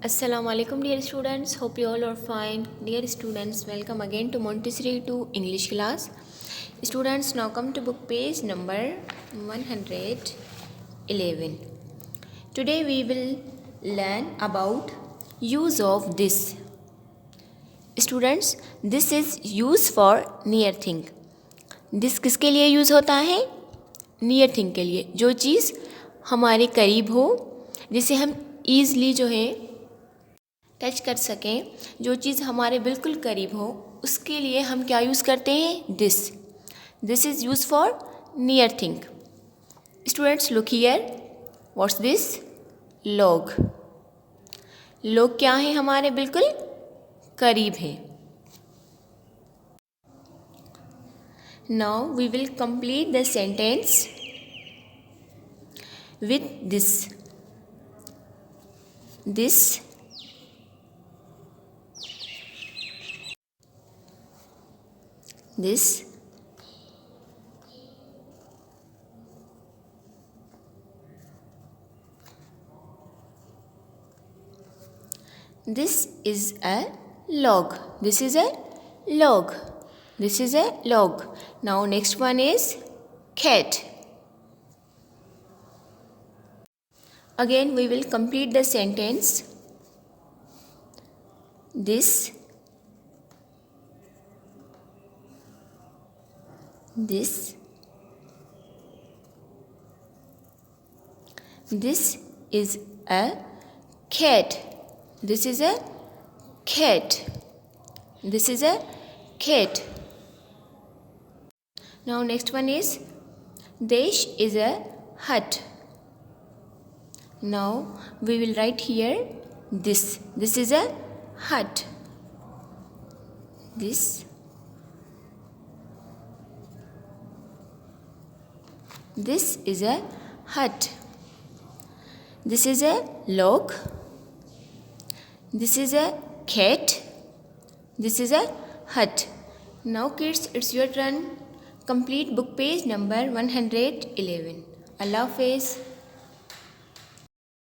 Assalamu alaikum dear students, hope you all are fine. Dear students, welcome again to Montessori 2 English class. Students, now come to book page number 111. Today we will learn about use of this. Students, this is use for near thing. This किसके लिए use होता है? Near thing के लिए, जो चीज़ हमारे करीब हो, जिसे हम ईज़ली जो है टच कर सकें, जो चीज़ हमारे बिल्कुल करीब हो, उसके लिए हम क्या यूज़ करते हैं? This is use for near thing. Students look here, what's this? लोग. लोग क्या है? हमारे बिल्कुल करीब है. Now we will complete the sentence with this. This is a log. This is a log. This is a log. Now next one is cat. Again we will complete the sentence. This is a cat. This is a cat. This is a cat. Now next one is this is a hut. Now we will write here this. This is a hut. This is a hut. This is a log. This is a cat. This is a hut. Now kids, it's your turn. Complete book page number 111. Allah Hafiz.